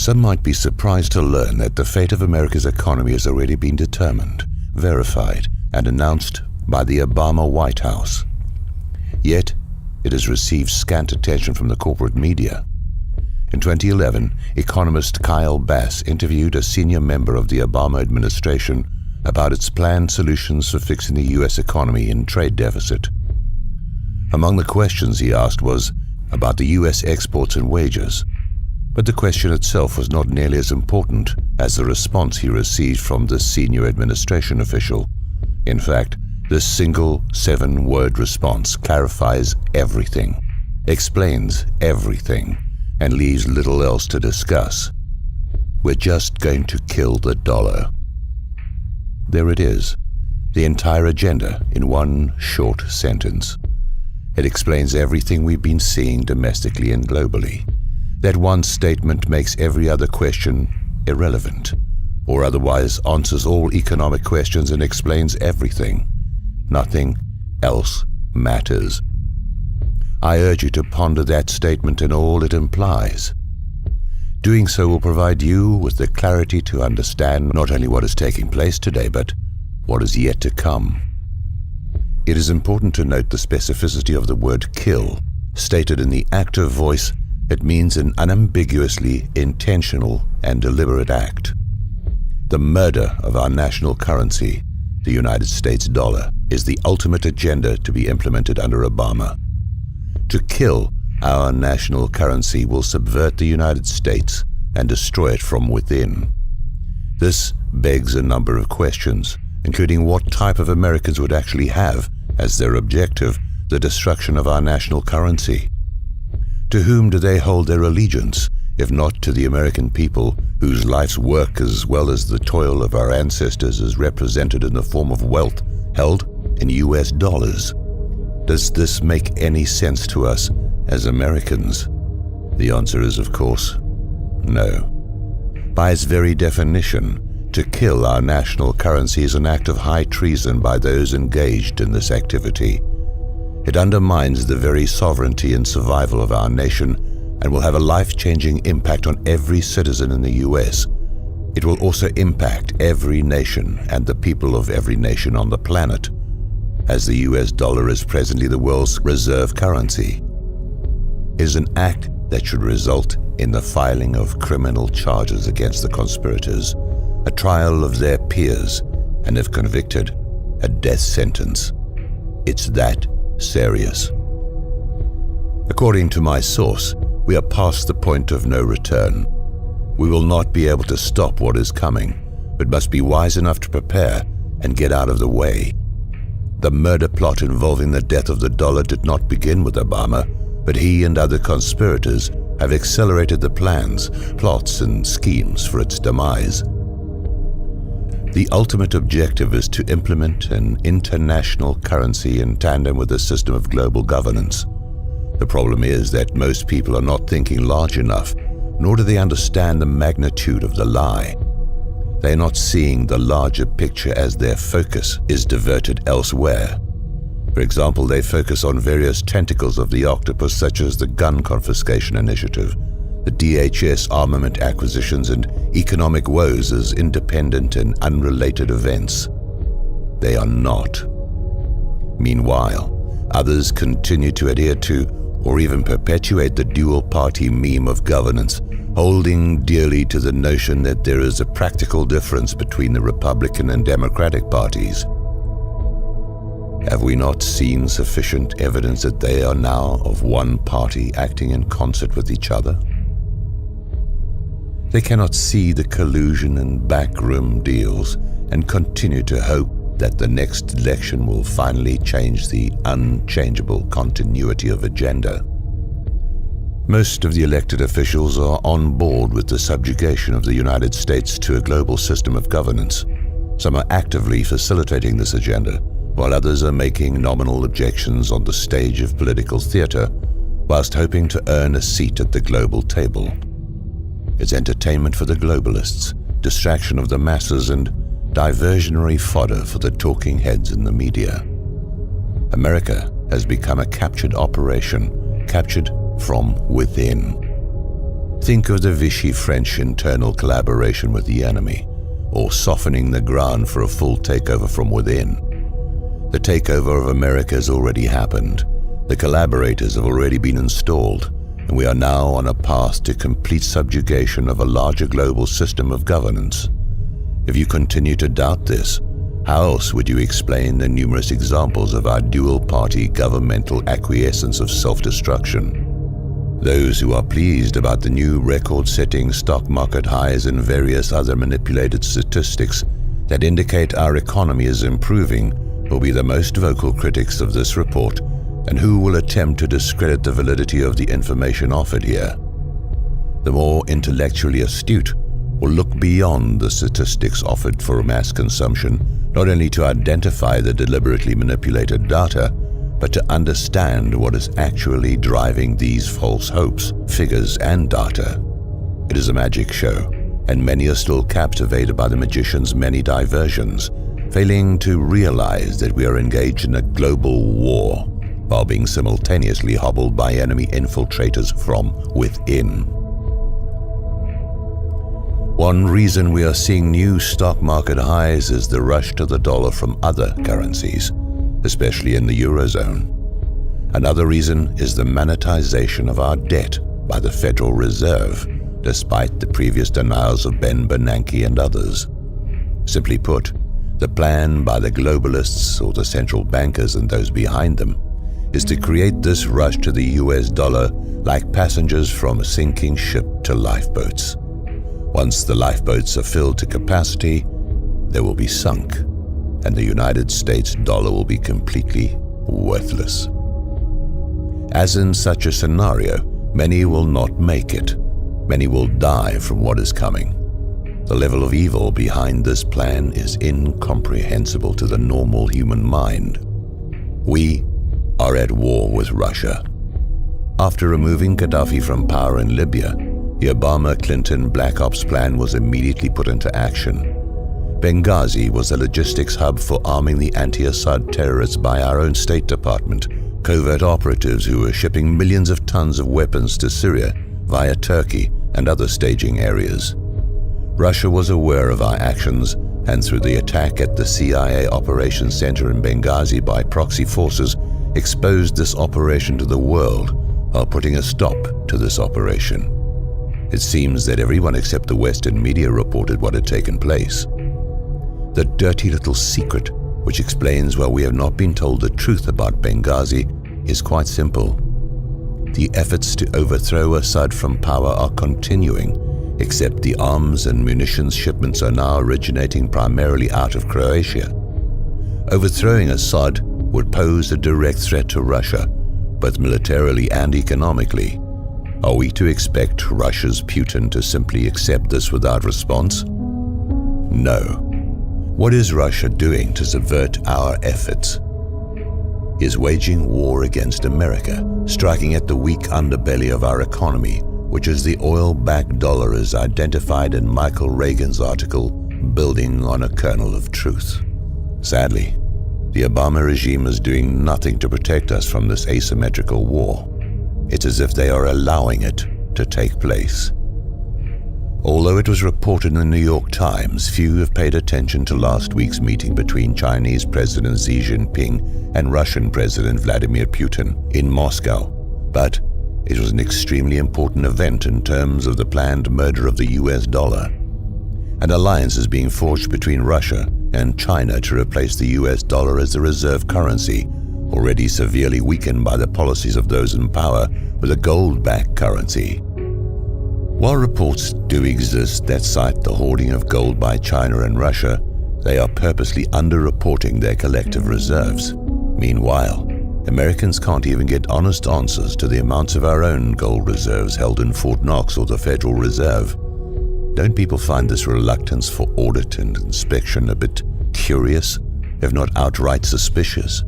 Some might be surprised to learn that the fate of America's economy has already been determined, verified, and announced by the Obama White House. Yet, it has received scant attention from the corporate media. In 2011, economist Kyle Bass interviewed a senior member of the Obama administration about its planned solutions for fixing the U.S. economy and trade deficit. Among the questions he asked was about the U.S. exports and wages, but the question itself was not nearly as important as the response he received from this senior administration official. In fact, this single 7-word response clarifies everything, explains everything, and leaves little else to discuss. We're just going to kill the dollar. There it is, the entire agenda in one short sentence. It explains everything we've been seeing domestically and globally. That one statement makes every other question irrelevant, or otherwise answers all economic questions and explains everything. Nothing else matters. I urge you to ponder that statement and all it implies. Doing so will provide you with the clarity to understand not only what is taking place today, but what is yet to come. It is important to note the specificity of the word kill. Stated in the active voice, it means an unambiguously intentional and deliberate act. The murder of our national currency, the United States dollar, is the ultimate agenda to be implemented under Obama. To kill our national currency will subvert the United States and destroy it from within. This begs a number of questions, including what type of Americans would actually have as their objective the destruction of our national currency. To whom do they hold their allegiance, if not to the American people, whose life's work as well as the toil of our ancestors is represented in the form of wealth held in U.S. dollars? Does this make any sense to us as Americans? The answer is, of course, no. By its very definition, to kill our national currency is an act of high treason by those engaged in this activity. It undermines the very sovereignty and survival of our nation and will have a life-changing impact on every citizen in the U.S. It will also impact every nation and the people of every nation on the planet, as the U.S. dollar is presently the world's reserve currency. It is an act that should result in the filing of criminal charges against the conspirators, a trial of their peers, and if convicted, a death sentence. It's that serious. According to my source, we are past the point of no return. We will not be able to stop what is coming, but must be wise enough to prepare and get out of the way. The murder plot involving the death of the dollar did not begin with Obama, but he and other conspirators have accelerated the plans, plots, and schemes for its demise. The ultimate objective is to implement an international currency in tandem with a system of global governance. The problem is that most people are not thinking large enough, nor do they understand the magnitude of the lie. They are not seeing the larger picture as their focus is diverted elsewhere. For example, they focus on various tentacles of the octopus, such as the gun confiscation initiative, the DHS armament acquisitions, and economic woes as independent and unrelated events. They are not. Meanwhile, others continue to adhere to or even perpetuate the dual-party meme of governance, holding dearly to the notion that there is a practical difference between the Republican and Democratic parties. Have we not seen sufficient evidence that they are now of one party acting in concert with each other? They cannot see the collusion and backroom deals and continue to hope that the next election will finally change the unchangeable continuity of agenda. Most of the elected officials are on board with the subjugation of the United States to a global system of governance. Some are actively facilitating this agenda, while others are making nominal objections on the stage of political theater, whilst hoping to earn a seat at the global table. It's entertainment for the globalists, distraction of the masses, and diversionary fodder for the talking heads in the media. America has become a captured operation, captured from within. Think of the Vichy French internal collaboration with the enemy, or softening the ground for a full takeover from within. The takeover of America has already happened. The collaborators have already been installed, and we are now on a path to complete subjugation of a larger global system of governance. If you continue to doubt this, how else would you explain the numerous examples of our dual-party governmental acquiescence of self-destruction? Those who are pleased about the new record-setting stock market highs and various other manipulated statistics that indicate our economy is improving will be the most vocal critics of this report, and who will attempt to discredit the validity of the information offered here. The more intellectually astute will look beyond the statistics offered for mass consumption, not only to identify the deliberately manipulated data, but to understand what is actually driving these false hopes, figures, and data. It is a magic show, and many are still captivated by the magician's many diversions, failing to realize that we are engaged in a global war, while being simultaneously hobbled by enemy infiltrators from within. One reason we are seeing new stock market highs is the rush to the dollar from other currencies, especially in the Eurozone. Another reason is the monetization of our debt by the Federal Reserve, despite the previous denials of Ben Bernanke and others. Simply put, the plan by the globalists, or the central bankers and those behind them, is to create this rush to the U.S. dollar like passengers from a sinking ship to lifeboats. Once the lifeboats are filled to capacity, they will be sunk, and the United States dollar will be completely worthless. As in such a scenario, many will not make it. Many will die from what is coming. The level of evil behind this plan is incomprehensible to the normal human mind. We are at war with Russia. After removing Gaddafi from power in Libya, the Obama-Clinton Black Ops plan was immediately put into action. Benghazi was a logistics hub for arming the anti-Assad terrorists by our own State Department, covert operatives who were shipping millions of tons of weapons to Syria via Turkey and other staging areas. Russia was aware of our actions, and through the attack at the CIA Operations Center in Benghazi by proxy forces, exposed this operation to the world while putting a stop to this operation. It seems that everyone except the Western media reported what had taken place. The dirty little secret which explains why we have not been told the truth about Benghazi is quite simple. The efforts to overthrow Assad from power are continuing, except the arms and munitions shipments are now originating primarily out of Croatia. Overthrowing Assad would pose a direct threat to Russia, both militarily and economically. Are we to expect Russia's Putin to simply accept this without response? No. What is Russia doing to subvert our efforts? He is waging war against America, striking at the weak underbelly of our economy, which is the oil-backed dollar as identified in Michael Reagan's article, Building on a Kernel of Truth. Sadly, the Obama regime is doing nothing to protect us from this asymmetrical war. It's as if they are allowing it to take place. Although it was reported in the New York Times, few have paid attention to last week's meeting between Chinese President Xi Jinping and Russian President Vladimir Putin in Moscow. But it was an extremely important event in terms of the planned murder of the U.S. dollar. An alliance is being forged between Russia and China to replace the U.S. dollar as the reserve currency, already severely weakened by the policies of those in power, with a gold-backed currency. While reports do exist that cite the hoarding of gold by China and Russia, they are purposely underreporting their collective reserves. Meanwhile, Americans can't even get honest answers to the amounts of our own gold reserves held in Fort Knox or the Federal Reserve. Don't people find this reluctance for audit and inspection a bit curious, if not outright suspicious?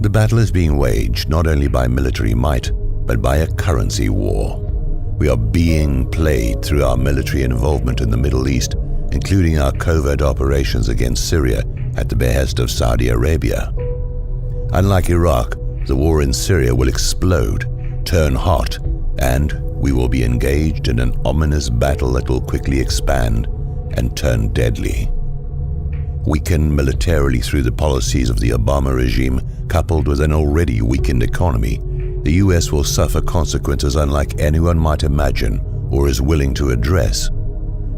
The battle is being waged not only by military might, but by a currency war. We are being played through our military involvement in the Middle East, including our covert operations against Syria at the behest of Saudi Arabia. Unlike Iraq, the war in Syria will explode, turn hot, and we will be engaged in an ominous battle that will quickly expand and turn deadly. Weakened militarily through the policies of the Obama regime, coupled with an already weakened economy, the U.S. will suffer consequences unlike anyone might imagine or is willing to address.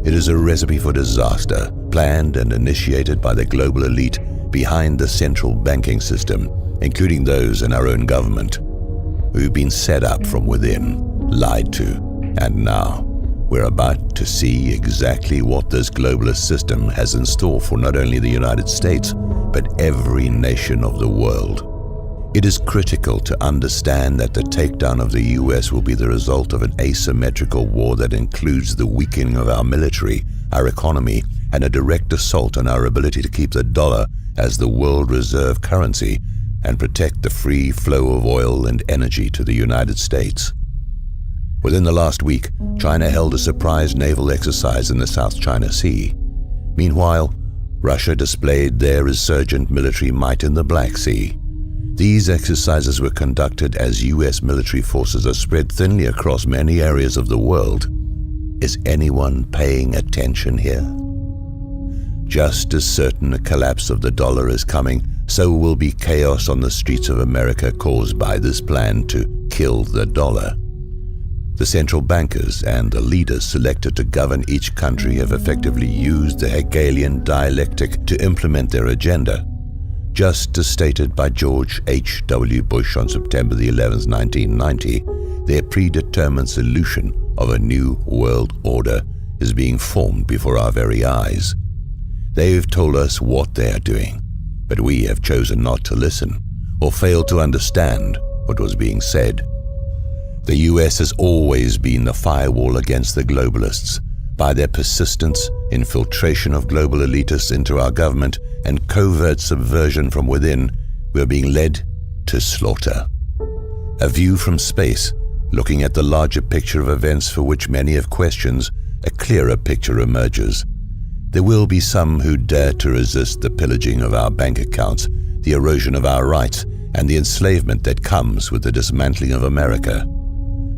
It is a recipe for disaster, planned and initiated by the global elite behind the central banking system, including those in our own government. We've been set up from within, lied to, and now we're about to see exactly what this globalist system has in store for not only the United States, but every nation of the world. It is critical to understand that the takedown of the U.S. will be the result of an asymmetrical war that includes the weakening of our military, our economy, and a direct assault on our ability to keep the dollar as the world reserve currency and protect the free flow of oil and energy to the United States. Within the last week, China held a surprise naval exercise in the South China Sea. Meanwhile, Russia displayed their resurgent military might in the Black Sea. These exercises were conducted as U.S. military forces are spread thinly across many areas of the world. Is anyone paying attention here? Just as certain a collapse of the dollar is coming, so will be chaos on the streets of America caused by this plan to kill the dollar. The central bankers and the leaders selected to govern each country have effectively used the Hegelian dialectic to implement their agenda. Just as stated by George H.W. Bush on September the 11th, 1990, their predetermined solution of a new world order is being formed before our very eyes. They've told us what they are doing, but we have chosen not to listen or failed to understand what was being said. The U.S. has always been the firewall against the globalists. By their persistence, infiltration of global elitists into our government, and covert subversion from within, we are being led to slaughter. A view from space, looking at the larger picture of events for which many have questions, a clearer picture emerges. There will be some who dare to resist the pillaging of our bank accounts, the erosion of our rights, and the enslavement that comes with the dismantling of America.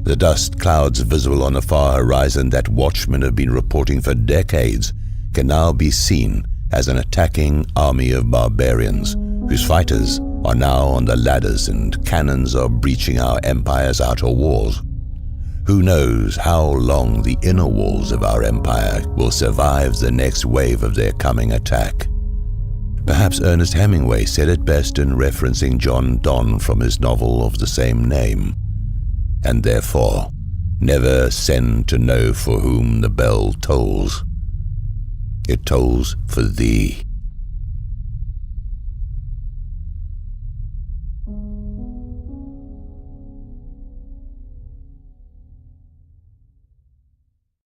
The dust clouds visible on the far horizon that watchmen have been reporting for decades can now be seen as an attacking army of barbarians whose fighters are now on the ladders and cannons are breaching our empire's outer walls. Who knows how long the inner walls of our empire will survive the next wave of their coming attack. Perhaps Ernest Hemingway said it best in referencing John Donne from his novel of the same name. And therefore, never send to know for whom the bell tolls. It tolls for thee.